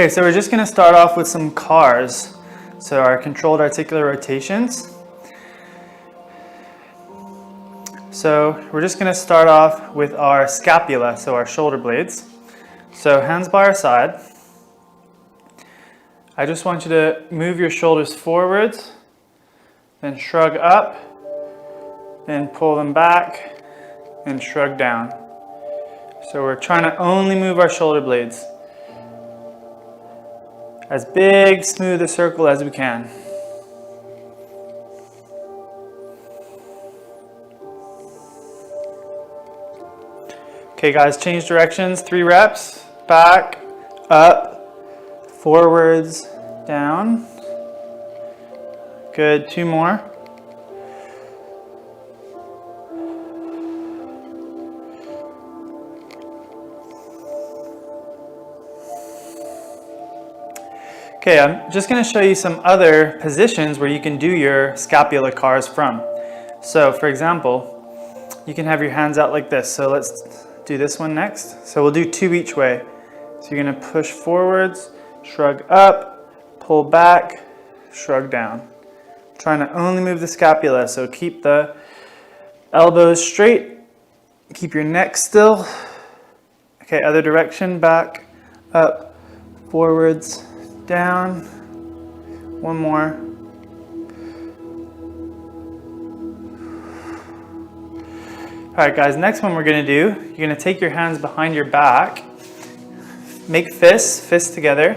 Okay, so we're just going to start off with some CARs, so our controlled articular rotations. So we're just going to start off with our scapula, so our shoulder blades. So hands by our side. I just want you to move your shoulders forwards, then shrug up, then pull them back, and shrug down. So we're trying to only move our shoulder blades. As big, smooth a circle as we can. Okay guys, change directions, 3 reps, back, up, forwards, down. Good, 2 more. Okay, I'm just going to show you some other positions where you can do your scapula CARs from. So for example, you can have your hands out like this. So let's do this one next. So we'll do 2 each way. So you're going to push forwards, shrug up, pull back, shrug down. Trying to only move the scapula, so keep the elbows straight, keep your neck still. Okay, other direction, back, up, forwards, down. 1 more. All right guys, next one we're gonna do, you're gonna take your hands behind your back, make fists together,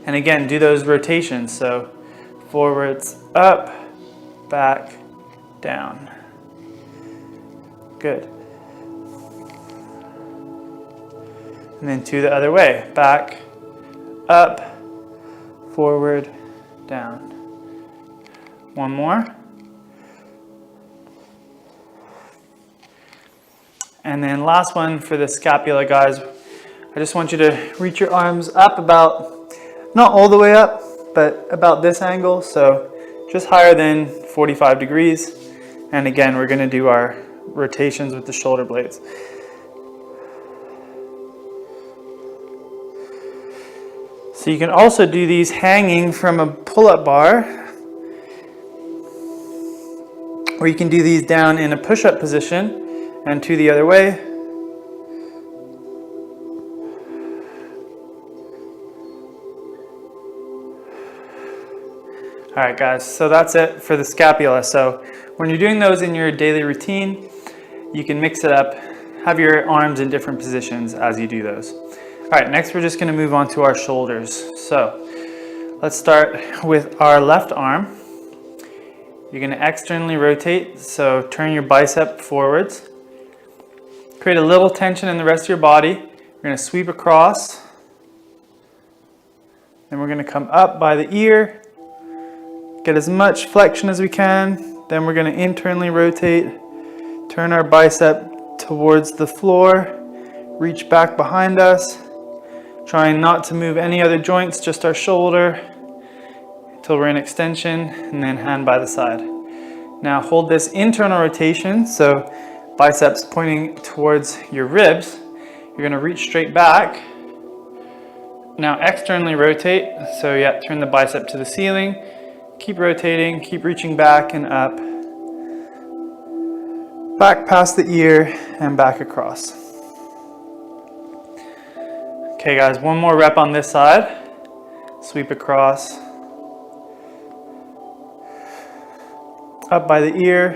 and again, do those rotations. So forwards, up, back, down. Good. And then 2 the other way, back, up, forward, down. 1 more. And then last one for the scapula, guys. I just want you to reach your arms up about, not all the way up, but about this angle. So just higher than 45 degrees. And again, we're going to do our rotations with the shoulder blades. So you can also do these hanging from a pull-up bar, or you can do these down in a push-up position and 2 the other way. All right guys, so that's it for the scapula. So when you're doing those in your daily routine, you can mix it up, have your arms in different positions as you do those. All right, next we're just going to move on to our shoulders. So let's start with our left arm. You're going to externally rotate, so turn your bicep forwards. Create a little tension in the rest of your body. We're going to sweep across. Then we're going to come up by the ear. Get as much flexion as we can. Then we're going to internally rotate. Turn our bicep towards the floor. Reach back behind us. Trying not to move any other joints, just our shoulder until we're in extension, and then hand by the side. Now hold this internal rotation, so biceps pointing towards your ribs. You're going to reach straight back. Now externally rotate, so yeah, turn the bicep to the ceiling. Keep rotating, keep reaching back and up. Back past the ear and back across. Okay guys, 1 more rep on this side. Sweep across. Up by the ear.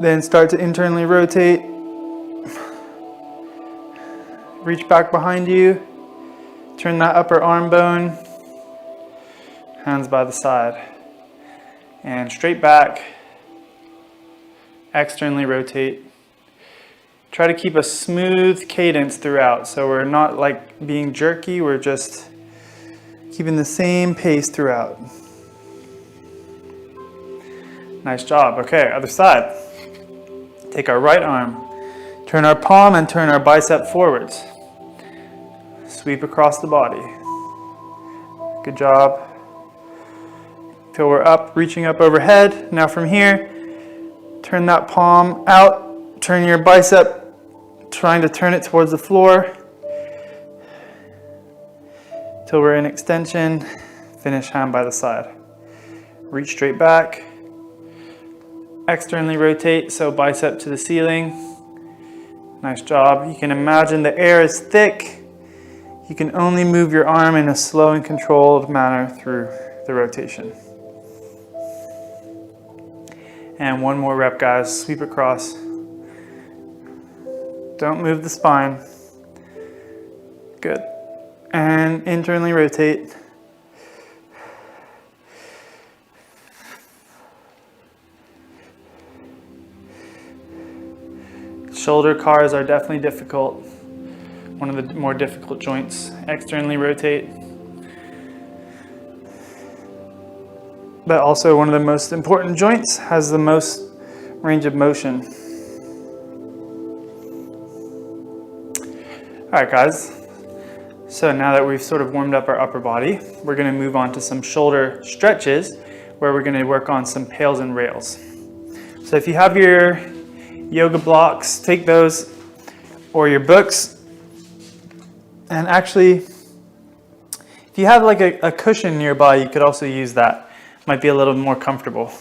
Then start to internally rotate. Reach back behind you. Turn that upper arm bone. Hands by the side. And straight back. Externally rotate. Try to keep a smooth cadence throughout, so we're not like being jerky, we're just keeping the same pace throughout. Nice job. Okay, other side. Take our right arm, turn our palm and turn our bicep forwards. Sweep across the body. Good job. Till we're up, reaching up overhead. Now from here, turn that palm out, turn your bicep, trying to turn it towards the floor. till we're in extension. Finish hand by the side. Reach straight back. Externally rotate, so bicep to the ceiling. Nice job. You can imagine the air is thick. You can only move your arm in a slow and controlled manner through the rotation. And one more rep, guys. Sweep across. Don't move the spine. Good. And internally rotate. Shoulder cars are definitely difficult. One of the more difficult joints. Externally rotate. But also one of the most important joints, has the most range of motion. All right, guys. So now that we've sort of warmed up our upper body, we're gonna move on to some shoulder stretches where we're gonna work on some PAILs and RAILs. So if you have your yoga blocks, take those, or your books. And actually, if you have like a cushion nearby, you could also use that. Might be a little more comfortable.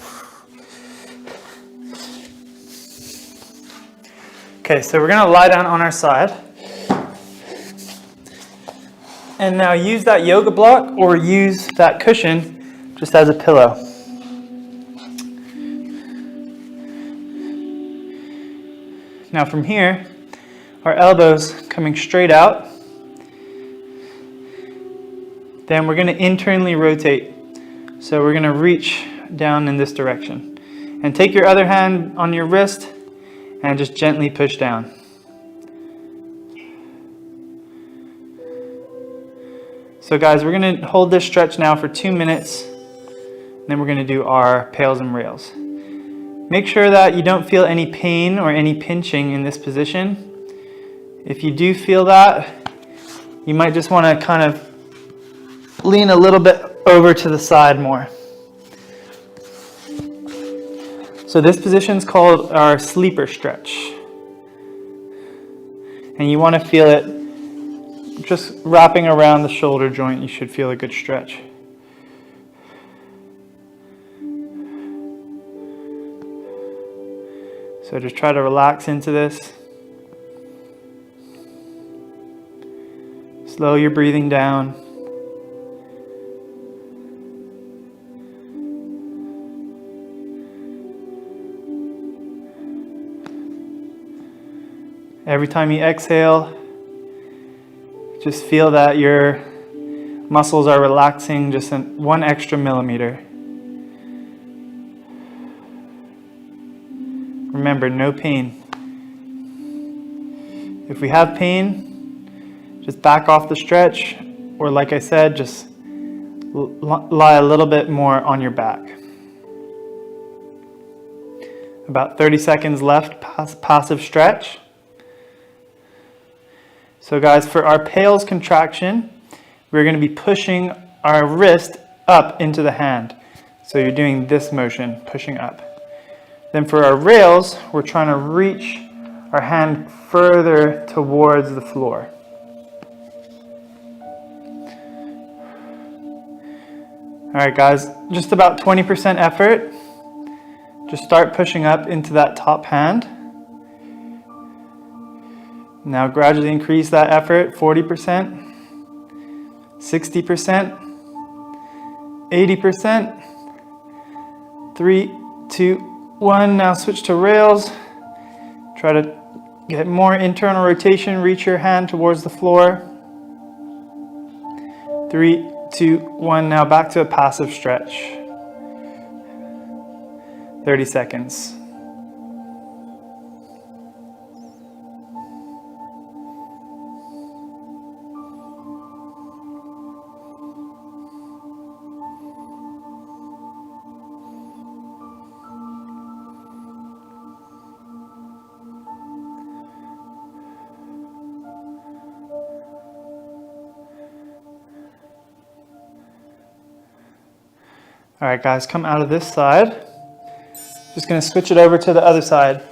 Okay, so we're gonna lie down on our side. And now use that yoga block or use that cushion just as a pillow. Now from here, our elbows coming straight out. Then we're gonna internally rotate. So we're gonna reach down in this direction. And take your other hand on your wrist and just gently push down. So guys, we're gonna hold this stretch now for 2 minutes. Then we're gonna do our PAILs and RAILs. Make sure that you don't feel any pain or any pinching in this position. If you do feel that, you might just wanna kind of lean a little bit over to the side more. So this position is called our sleeper stretch. And you wanna feel it just wrapping around the shoulder joint. You should feel a good stretch. So just try to relax into this. Slow your breathing down. Every time you exhale, just feel that your muscles are relaxing just 1 extra millimeter. Remember, no pain. If we have pain, just back off the stretch, or like I said, just lie a little bit more on your back. About 30 seconds left, passive stretch. So guys, for our PAILs contraction, we're going to be pushing our wrist up into the hand. So you're doing this motion, pushing up. Then for our RAILs, we're trying to reach our hand further towards the floor. All right, guys, just about 20% effort. Just start pushing up into that top hand. Now gradually increase that effort, 40%, 60%, 80%, 3, 2, 1. Now switch to RAILs. Try to get more internal rotation, reach your hand towards the floor. 3, 2, 1. Now back to a passive stretch. 30 seconds. All right, guys, come out of this side. Just gonna switch it over to the other side.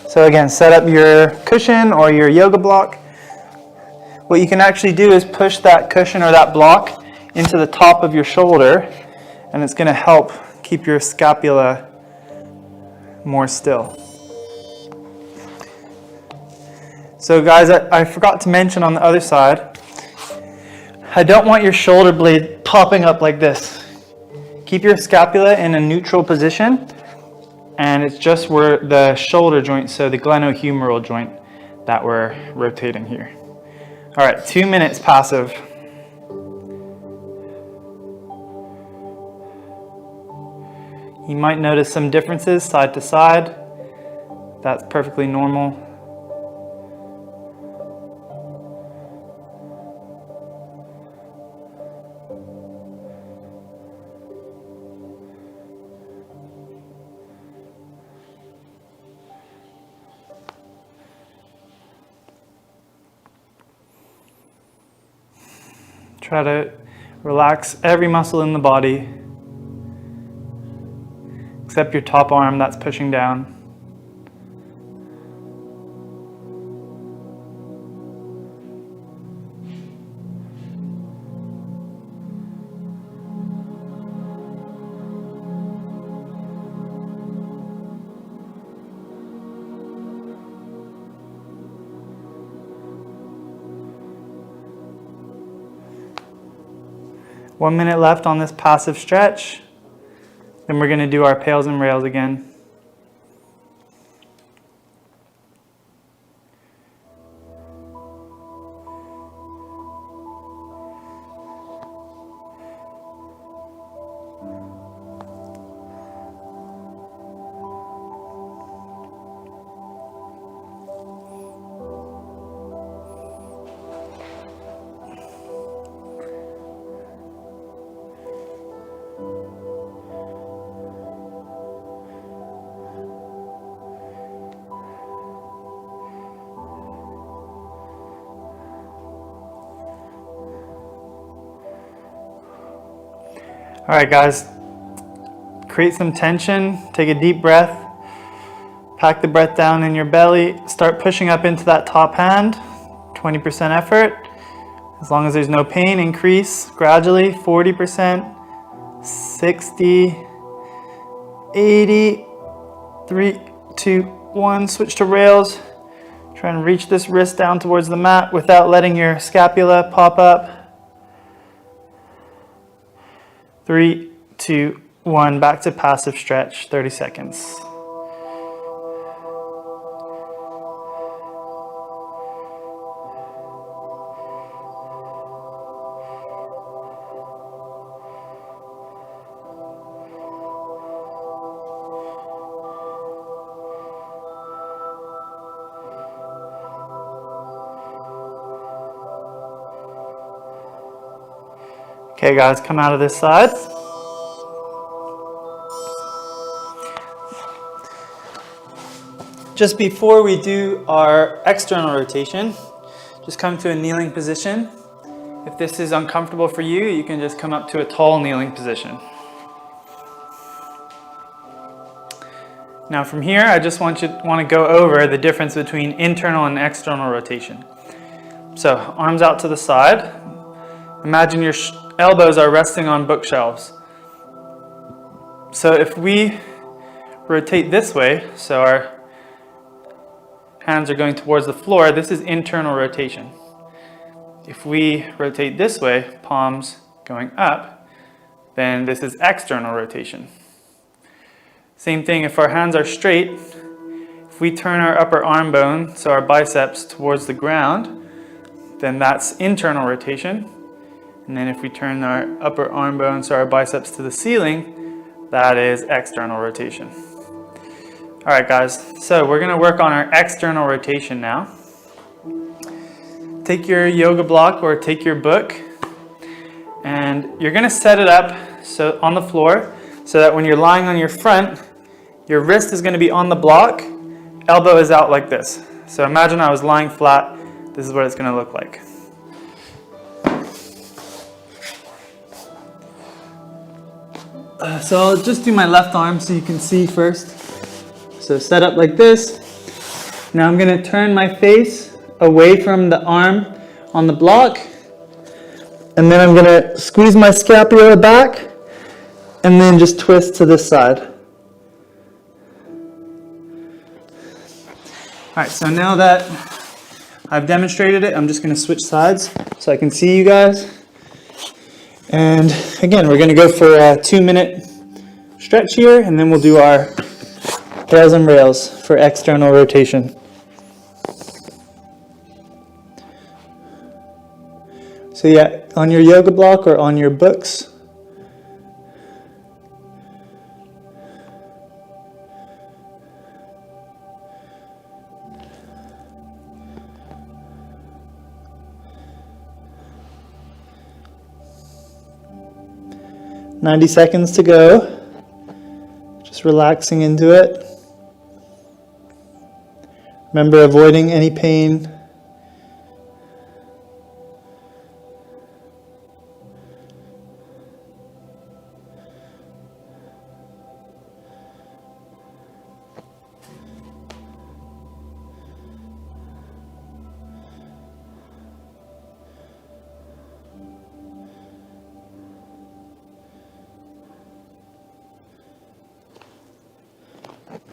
So again, set up your cushion or your yoga block. what you can actually do is push that cushion or that block into the top of your shoulder, and it's going to help keep your scapula more still. So guys, I forgot to mention on the other side, I don't want your shoulder blade popping up like this. Keep your scapula in a neutral position, and it's just where the shoulder joint, so the glenohumeral joint, that we're rotating here. All right, 2 minutes passive. You might notice some differences side to side. That's perfectly normal. Try to relax every muscle in the body, except your top arm that's pushing down. One minute left on this passive stretch. Then we're going to do our PAILs and RAILs again. All right, guys, create some tension, take a deep breath, pack the breath down in your belly, start pushing up into that top hand, 20% effort. As long as there's no pain, increase gradually, 40%, 60, 80, 3, 2, 1, switch to rails. Try and reach this wrist down towards the mat without letting your scapula pop up. 3, 2, 1, back to passive stretch, 30 seconds. Okay guys, come out of this side. Just before we do our external rotation, just come to a kneeling position. If this is uncomfortable for you, you can just come up to a tall kneeling position. Now from here, I just want to go over the difference between internal and external rotation. So arms out to the side. Imagine your elbows are resting on bookshelves. So if we rotate this way, so our hands are going towards the floor, this is internal rotation. If we rotate this way, palms going up, then this is external rotation. Same thing, if our hands are straight, if we turn our upper arm bone, so our biceps towards the ground, then that's internal rotation. And then if we turn our upper arm bone, so our biceps to the ceiling, that is external rotation. All right, guys, so we're gonna work on our external rotation now. Take your yoga block or take your book, and you're gonna set it up so on the floor so that when you're lying on your front, your wrist is gonna be on the block, elbow is out like this. So imagine I was lying flat, this is what it's gonna look like. So I'll just do my left arm so you can see first. So set up like this. Now I'm going to turn my face away from the arm on the block. And then I'm gonna squeeze my scapula back and then just twist to this side. All right, so now that I've demonstrated it, I'm just gonna switch sides so I can see you guys. And again, we're gonna go for a 2-minute stretch here, and then we'll do our PAILs and RAILs for external rotation. So yeah, on your yoga block or on your books, 90 seconds to go. Just relaxing into it. Remember, avoiding any pain.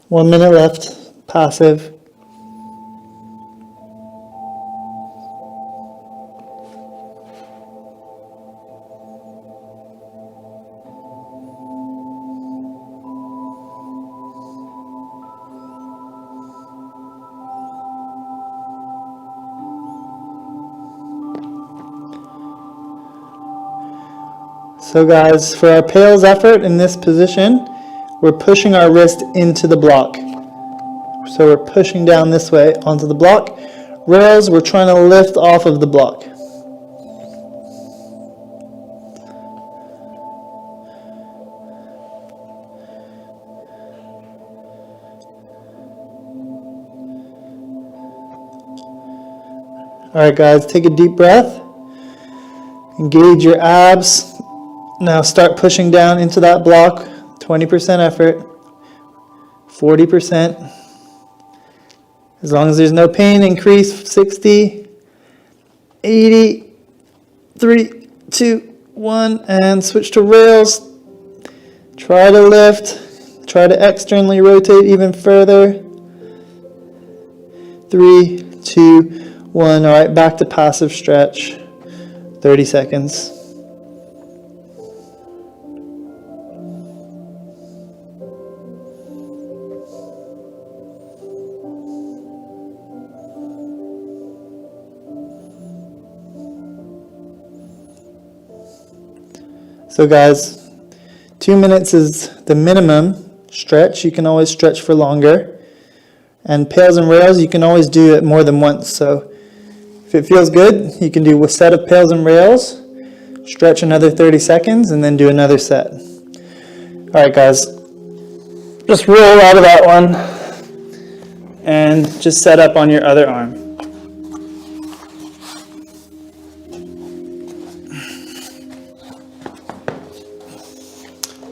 One minute left, passive. So guys, for our PAILs effort in this position, we're pushing our wrist into the block. So we're pushing down this way onto the block. RAILs, we're trying to lift off of the block. All right guys, take a deep breath. Engage your abs. Now start pushing down into that block. 20% effort, 40%. As long as there's no pain, increase 60, 80, 3, 2, 1, and switch to RAILs. Try to lift, try to externally rotate even further. 3, 2, 1. All right, back to passive stretch. 30 seconds. So guys, 2 minutes is the minimum stretch. You can always stretch for longer. And PAILs and RAILs, you can always do it more than once. So if it feels good, you can do a set of PAILs and RAILs, stretch another 30 seconds, and then do another set. All right, guys, just roll out of that one and just set up on your other arm.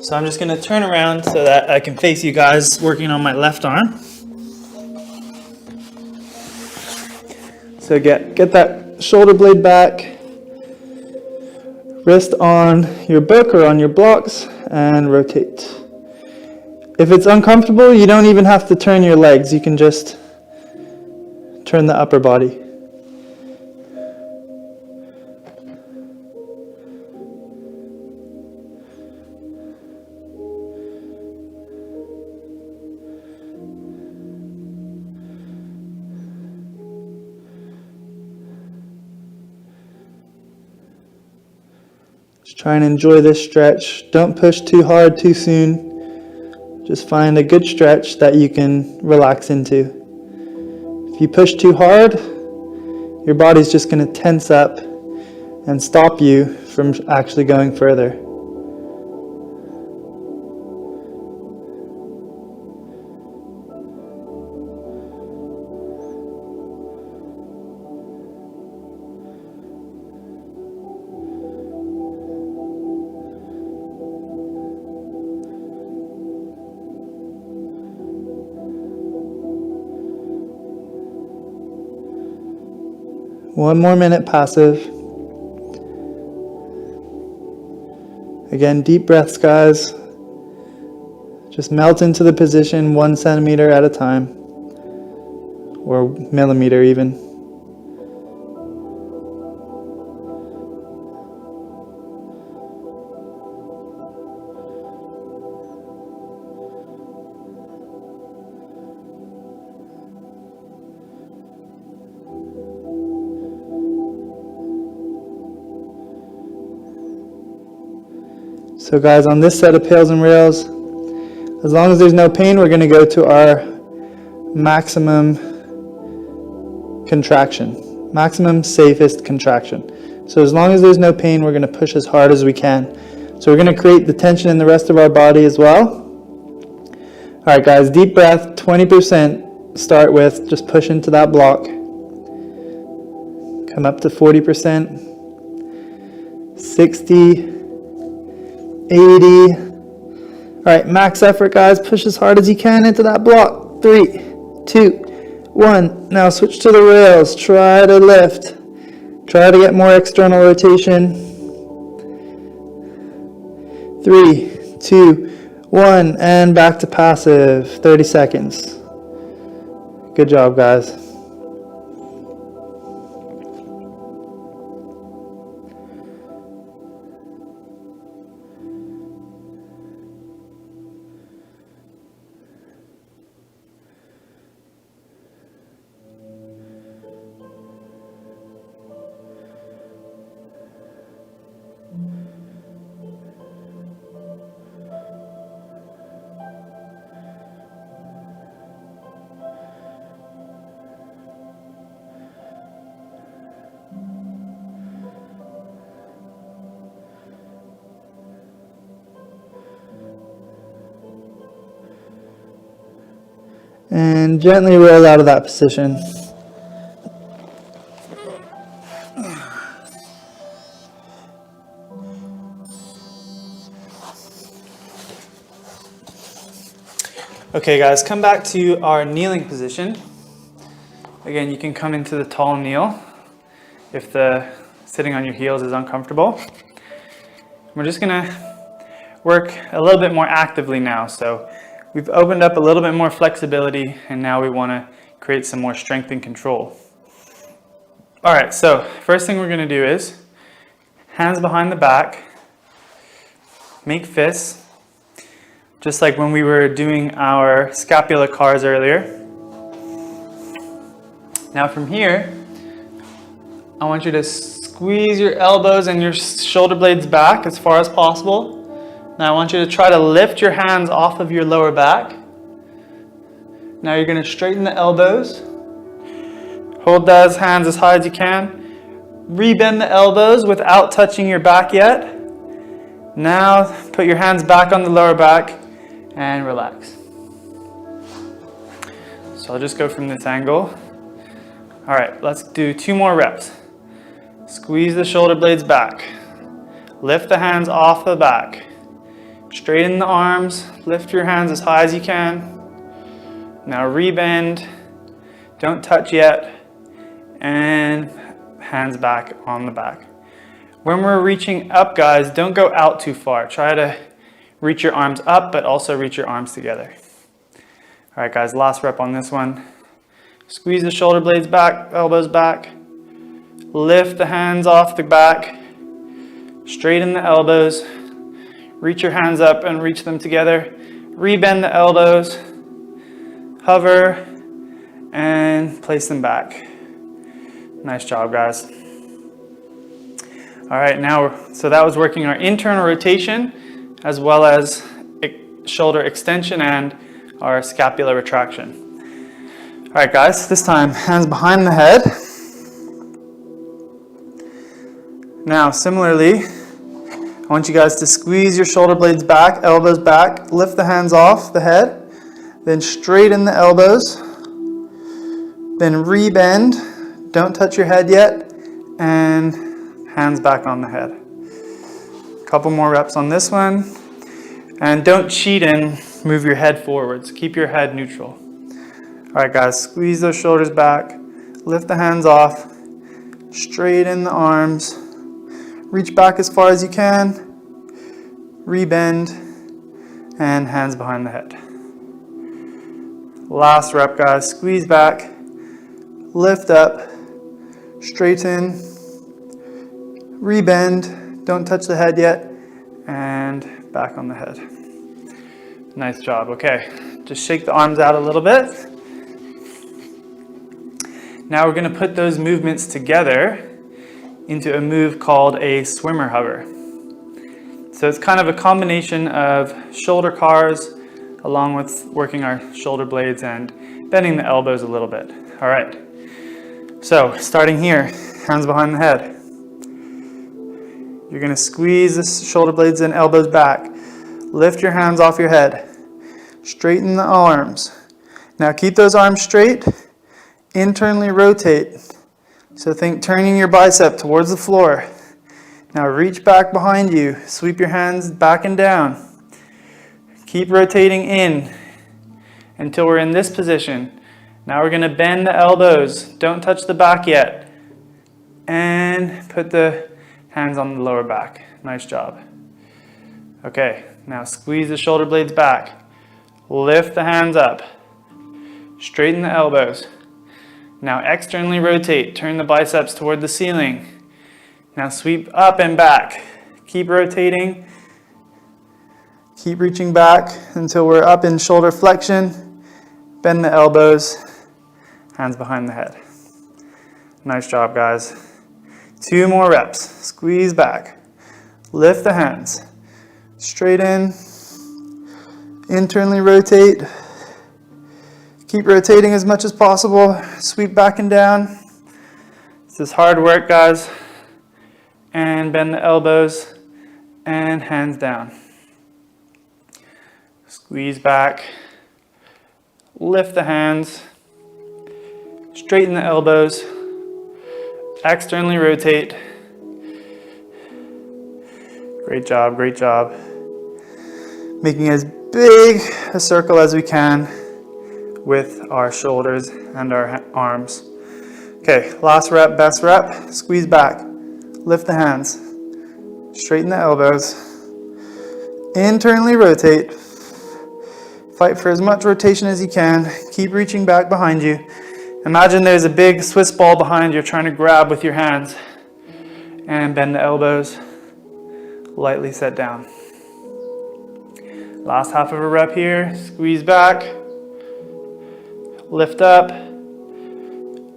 So I'm just going to turn around so that I can face you guys working on my left arm. So get that shoulder blade back, wrist on your book or on your blocks, and rotate. If it's uncomfortable, you don't even have to turn your legs. You can just turn the upper body. Just try and enjoy this stretch. Don't push too hard too soon. Just find a good stretch that you can relax into. If you push too hard, your body's just going to tense up and stop you from actually going further. 1 more minute passive. Again, deep breaths, guys. Just melt into the position 1 centimeter at a time, or millimeter even. So guys, on this set of pails and rails, as long as there's no pain, we're going to go to our maximum contraction, maximum safest contraction. So as long as there's no pain, we're going to push as hard as we can. So we're going to create the tension in the rest of our body as well. All right, guys, deep breath, 20% start with, just push into that block. Come up to 40%, 60, 80. All right, max effort, guys. Push as hard as you can into that block. 3, 2, 1. Now switch to the rails. Try to lift. Try to get more external rotation. 3, 2, 1, and back to passive. 30 seconds. Good job, guys. And gently roll out of that position. Okay guys, come back to our kneeling position. Again, you can come into the tall kneel if the sitting on your heels is uncomfortable. We're just gonna work a little bit more actively now. So we've opened up a little bit more flexibility, and now we want to create some more strength and control. All right, so first thing we're going to do is hands behind the back, make fists, just like when we were doing our scapula cars earlier. Now from here, I want you to squeeze your elbows and your shoulder blades back as far as possible. Now I want you to try to lift your hands off of your lower back. Now you're going to straighten the elbows. Hold those hands as high as you can. Rebend the elbows without touching your back yet. Now put your hands back on the lower back and relax. So I'll just go from this angle. All right, let's do 2 more reps. Squeeze the shoulder blades back. Lift the hands off the back. Straighten the arms, lift your hands as high as you can. Now rebend, don't touch yet, and hands back on the back. When we're reaching up, guys, don't go out too far. Try to reach your arms up, but also reach your arms together. All right, guys, last rep on this one. Squeeze the shoulder blades back, elbows back. Lift the hands off the back. Straighten the elbows. Reach your hands up and reach them together. Rebend the elbows. Hover and place them back. Nice job, guys. All right, now, so that was working our internal rotation as well as shoulder extension and our scapular retraction. All right, guys, this time, hands behind the head. Now, similarly, I want you guys to squeeze your shoulder blades back, elbows back, lift the hands off the head, then straighten the elbows, then rebend, don't touch your head yet, and hands back on the head. A couple more reps on this one, and don't cheat and move your head forwards. Keep your head neutral. All right, guys, squeeze those shoulders back, lift the hands off, Straighten the arms. Reach back as far as you can. Rebend. And hands behind the head. Last rep, guys. Squeeze back. Lift up. Straighten. Rebend. Don't touch the head yet. And back on the head. Nice job. Okay. Just shake the arms out a little bit. Now we're going to put those movements together into a move called a swimmer hover. So it's kind of a combination of shoulder cars along with working our shoulder blades and bending the elbows a little bit. All right. So starting here, hands behind the head. You're going to squeeze the shoulder blades and elbows back. Lift your hands off your head. Straighten the arms. Now keep those arms straight. Internally rotate. So think turning your bicep towards the floor. Now reach back behind you. Sweep your hands back and down. Keep rotating in until we're in this position. Now we're going to bend the elbows. Don't touch the back yet. And put the hands on the lower back. Nice job. Okay, now squeeze the shoulder blades back. Lift the hands up. Straighten the elbows. Now externally rotate. Turn the biceps toward the ceiling. Now sweep up and back. Keep rotating. Keep reaching back until we're up in shoulder flexion. Bend the elbows. Hands behind the head. Nice job, guys. 2 more reps. Squeeze back. Lift the hands. Straighten. Internally rotate. Keep rotating as much as possible. Sweep back and down. This is hard work, guys. And bend the elbows and hands down. Squeeze back. Lift the hands. Straighten the elbows. Externally rotate. Great job, great job. Making as big a circle as we can with our shoulders and our arms. Okay, last rep, best rep. Squeeze back. Lift the hands. Straighten the elbows. Internally rotate. Fight for as much rotation as you can. Keep reaching back behind you. Imagine there's a big Swiss ball behind you you're trying to grab with your hands. And bend the elbows. Lightly set down. Last half of a rep here. Squeeze back. Lift up.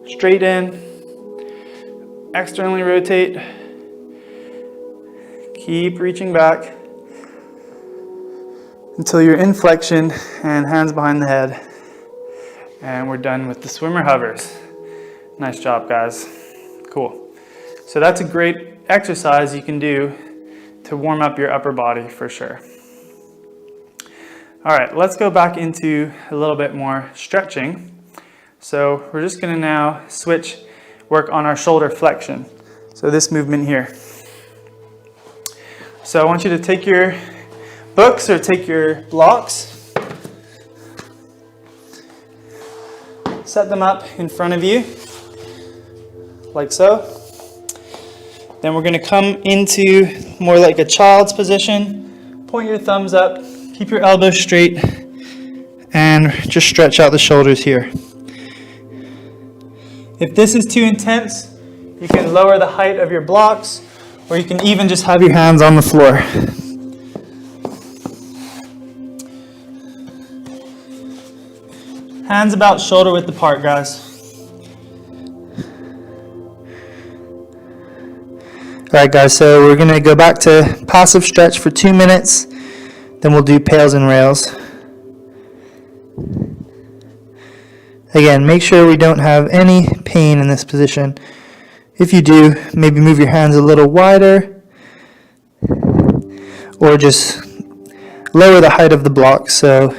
Straighten. Externally rotate. Keep reaching back until you're in flexion and hands behind the head. And we're done with the swimmer hovers. Nice job, guys. Cool. So that's a great exercise you can do to warm up your upper body for sure. All right, let's go back into a little bit more stretching. So we're just going to now work on our shoulder flexion. So this movement here. So I want you to take your books or take your blocks, set them up in front of you, like so. Then we're going to come into more like a child's position. Point your thumbs up, keep your elbows straight, and just stretch out the shoulders here. If this is too intense, you can lower the height of your blocks, or you can even just have your hands on the floor. Hands about shoulder width apart, guys. Alright guys, so we're going to go back to passive stretch for 2 minutes, then we'll do pails and rails. Again, make sure we don't have any pain in this position. If you do, maybe move your hands a little wider, or just lower the height of the block so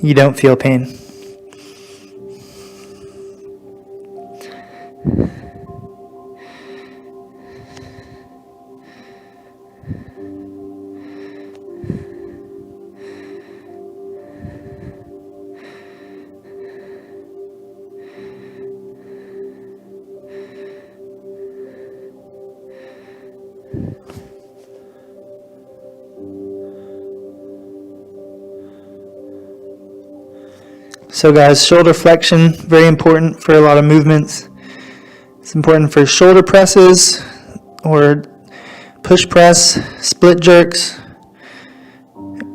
you don't feel pain. So guys, shoulder flexion, very important for a lot of movements. It's important for shoulder presses or push press, split jerks.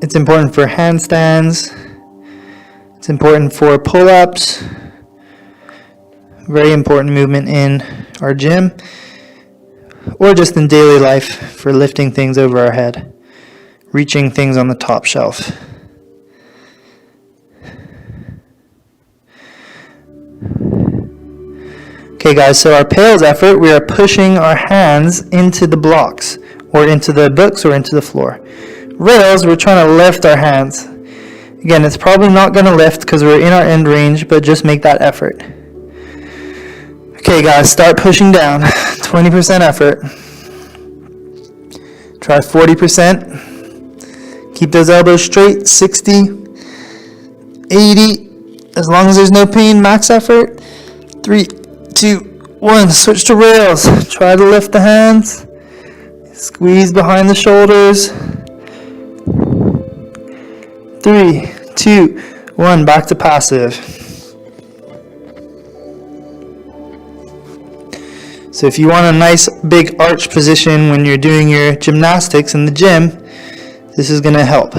It's important for handstands. It's important for pull-ups. Very important movement in our gym or just in daily life for lifting things over our head, reaching things on the top shelf. Okay guys, so our PAILs effort, we are pushing our hands into the blocks or into the books or into the floor. Rails, we're trying to lift our hands. Again, it's probably not going to lift because we're in our end range, but just make that effort. Okay guys, start pushing down. 20% effort. Try 40%. Keep those elbows straight. 60, 80. As long as there's no pain, max effort. 3, 2, 1. Switch to rails. Try to lift the hands. Squeeze behind the shoulders. 3, 2, 1. Back to passive. So if you want a nice big arch position when you're doing your gymnastics in the gym, this is going to help.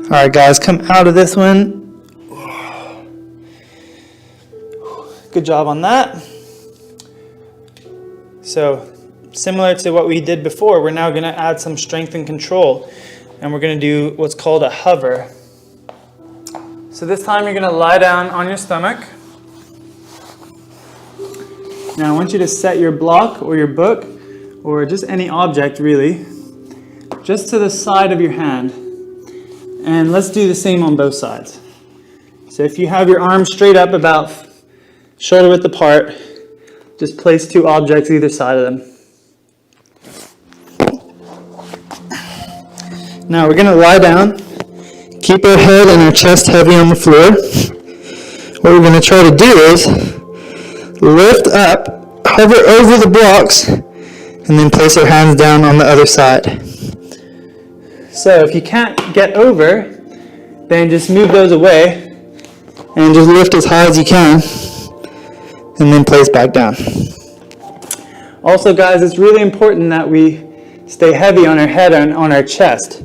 Alright guys, come out of this one. Good job on that. So, similar to what we did before, we're now going to add some strength and control. And we're going to do what's called a hover. So this time you're going to lie down on your stomach. Now I want you to set your block or your book, or just any object really, just to the side of your hand. And let's do the same on both sides. So if you have your arms straight up about shoulder width apart, just place 2 objects either side of them. Now we're going to lie down, keep our head and our chest heavy on the floor. What we're going to try to do is lift up, hover over the blocks, and then place our hands down on the other side. So if you can't get over, then just move those away and just lift as high as you can and then place back down. Also guys, it's really important that we stay heavy on our head and on our chest.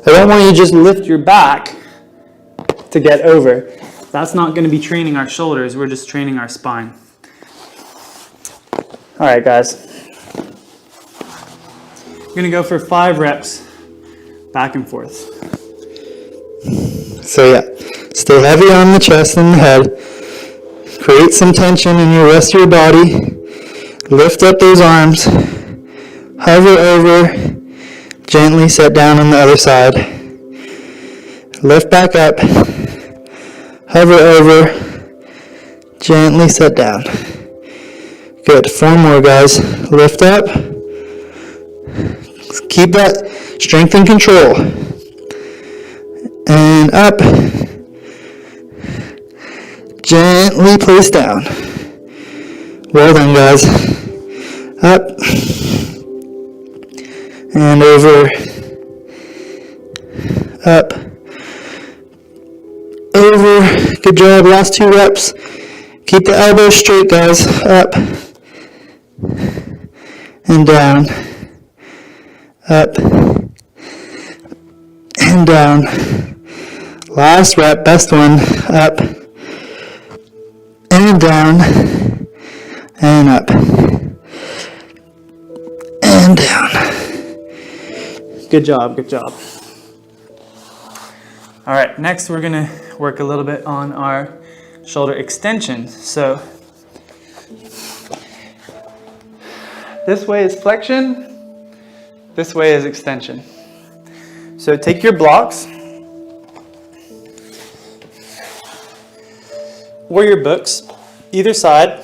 I don't want you to just lift your back to get over. That's not going to be training our shoulders, we're just training our spine. Alright guys, we're going to go for 5 reps. Back and forth. So yeah, stay heavy on the chest and the head. Create some tension in your rest of your body. Lift up those arms. Hover over. Gently set down on the other side. Lift back up. Hover over. Gently set down. Good. 4 more guys. Lift up. Keep that strength and control. And up. Gently place down. Well done, guys. Up. And over. Up. Over. Good job. Last 2 reps. Keep the elbows straight, guys. Up. And down. Up and down. Last rep, best one. Up and down and up and down. Good job, good job. All right, next we're going to work a little bit on our shoulder extension. So this way is flexion. This way is extension. So take your blocks or your books, either side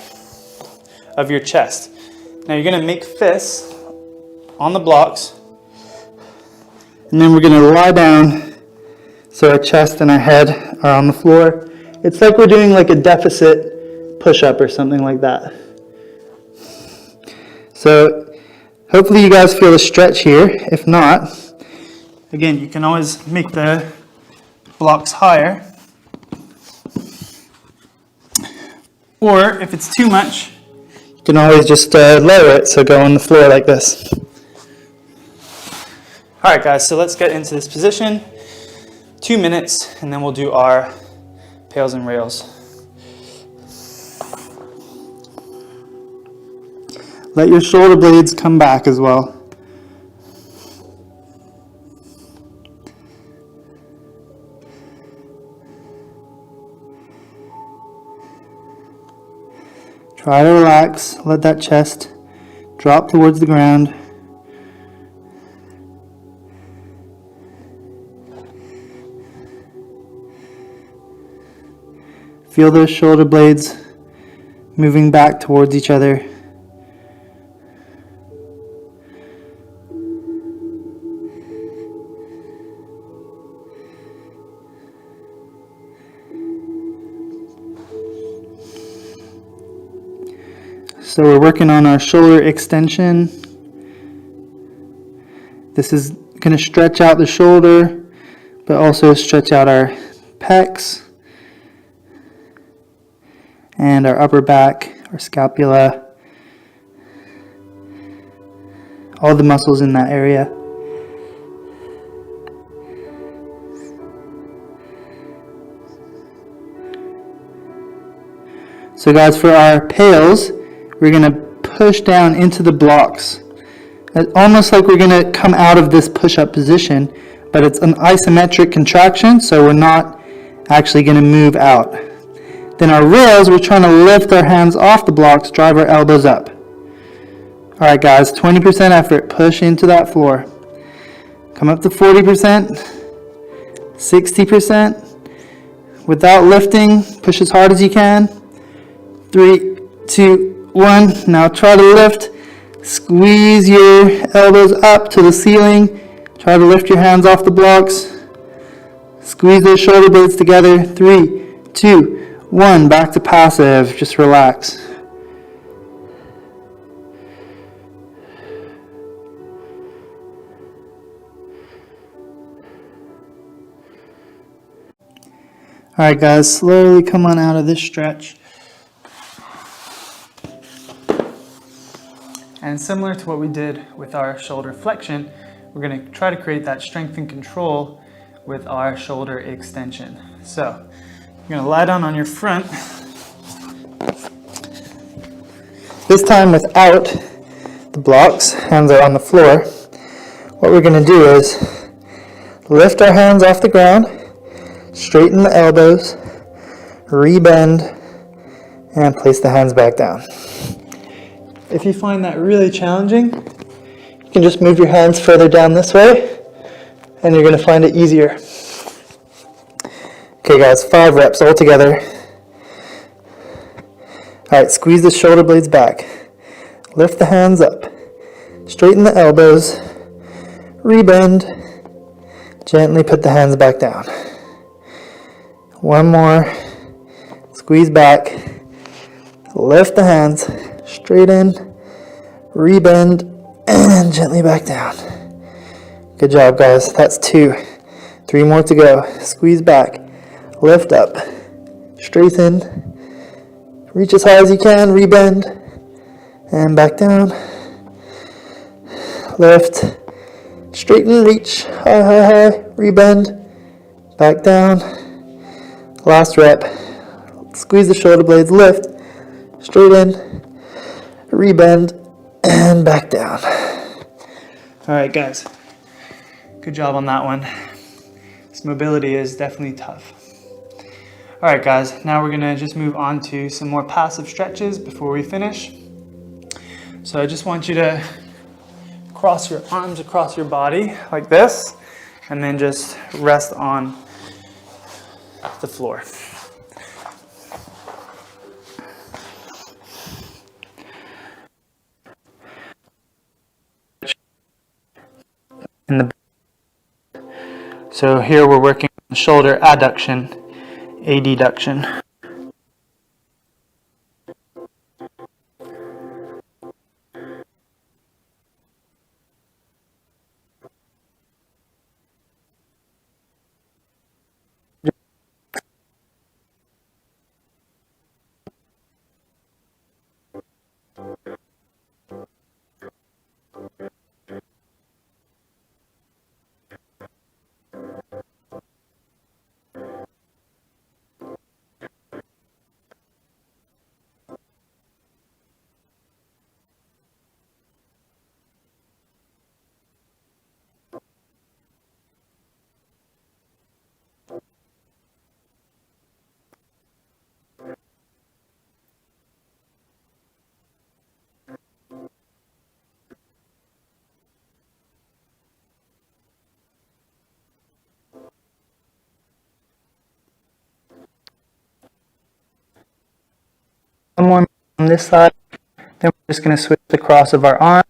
of your chest. Now you're going to make fists on the blocks, and then we're going to lie down so our chest and our head are on the floor, It's like we're doing like a deficit push-up or something like that. So hopefully you guys feel a stretch here. If not, again, you can always make the blocks higher. Or if it's too much, you can always just lower it, so go on the floor like this. All right, guys, so let's get into this position. 2 minutes, and then we'll do our pails and rails. Let your shoulder blades come back as well. Try to relax, let that chest drop towards the ground. Feel those shoulder blades moving back towards each other. So we're working on our shoulder extension. This is going to stretch out the shoulder, but also stretch out our pecs and our upper back, our scapula, all the muscles in that area. So guys, for our pails, we're going to push down into the blocks. It's almost like we're going to come out of this push-up position, but it's an isometric contraction, so we're not actually going to move out. Then our rails, we're trying to lift our hands off the blocks, drive our elbows up. All right, guys, 20% effort. Push into that floor. Come up to 40%, 60%. Without lifting, push as hard as you can. 3, 2, 1. Now try to lift. Squeeze your elbows up to the ceiling. Try to lift your hands off the blocks. Squeeze those shoulder blades together. 3, 2, 1. Back to passive. Just relax. All right, guys, slowly come on out of this stretch. And similar to what we did with our shoulder flexion, we're going to try to create that strength and control with our shoulder extension. So you're going to lie down on your front. This time without the blocks, hands are on the floor. What we're going to do is lift our hands off the ground, straighten the elbows, rebend, and place the hands back down. If you find that really challenging, you can just move your hands further down this way, and you're going to find it easier. Okay guys, 5 reps all together. Alright, squeeze the shoulder blades back. Lift the hands up. Straighten the elbows. Rebend. Gently put the hands back down. One more. Squeeze back. Lift the hands. Straighten. Rebend. And gently back down. Good job, guys. That's 2. 3 more to go. Squeeze back. Lift up. Straighten. Reach as high as you can. Rebend. And back down. Lift. Straighten. Reach. High, high, high. Rebend. Back down. Last rep. Squeeze the shoulder blades. Lift. Straighten. Rebend. And back down. Alright, guys. Good job on that one. This mobility is definitely tough. Alright guys, now we're going to just move on to some more passive stretches before we finish. So I just want you to cross your arms across your body like this, and then just rest on the floor. So here we're working on shoulder adduction adduction. One more on this side, then we're just going to switch the cross of our arm.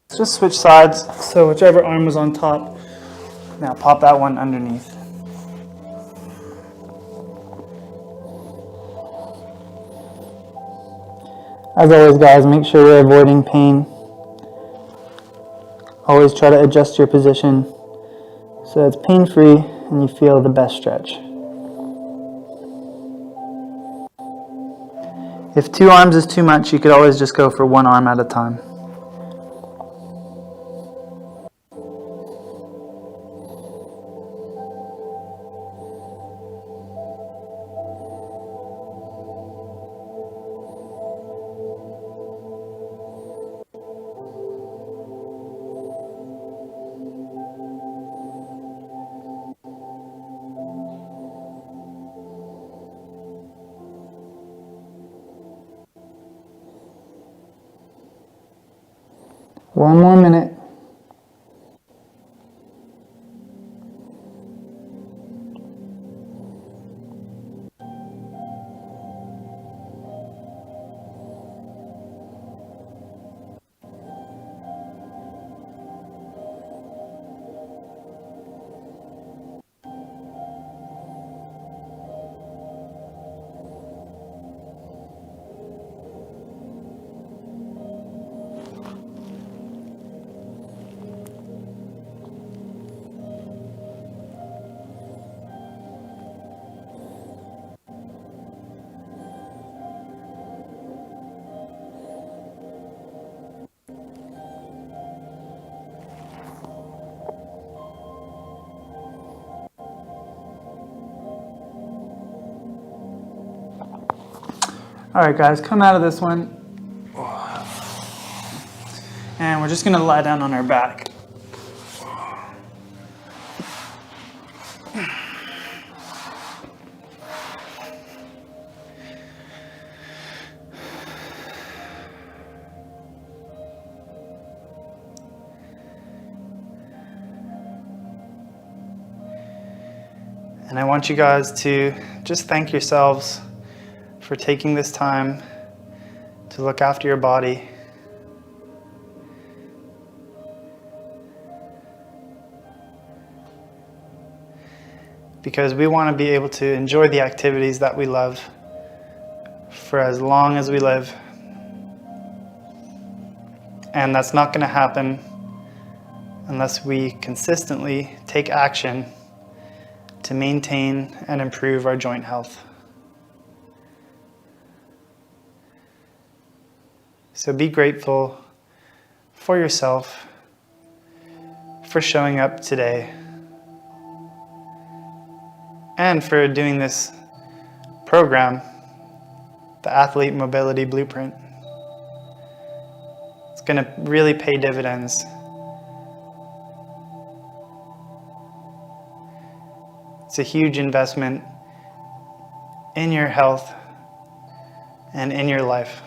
Let's just switch sides, so whichever arm was on top, now pop that one underneath. As always, guys, make sure you're avoiding pain. Always try to adjust your position so it's pain-free and you feel the best stretch. If 2 arms is too much, you could always just go for 1 arm at a time. One more minute. All right, guys, come out of this one. And we're just gonna lie down on our back. And I want you guys to just thank yourselves for taking this time to look after your body. Because we want to be able to enjoy the activities that we love for as long as we live. And that's not going to happen unless we consistently take action to maintain and improve our joint health. So be grateful for yourself, for showing up today, and for doing this program, the Athlete Mobility Blueprint. It's going to really pay dividends. It's a huge investment in your health and in your life.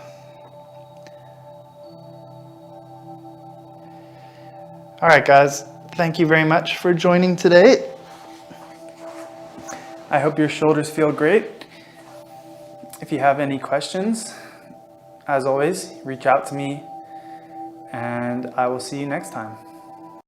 All right, guys, thank you very much for joining today. I hope your shoulders feel great. If you have any questions, as always, reach out to me, and I will see you next time.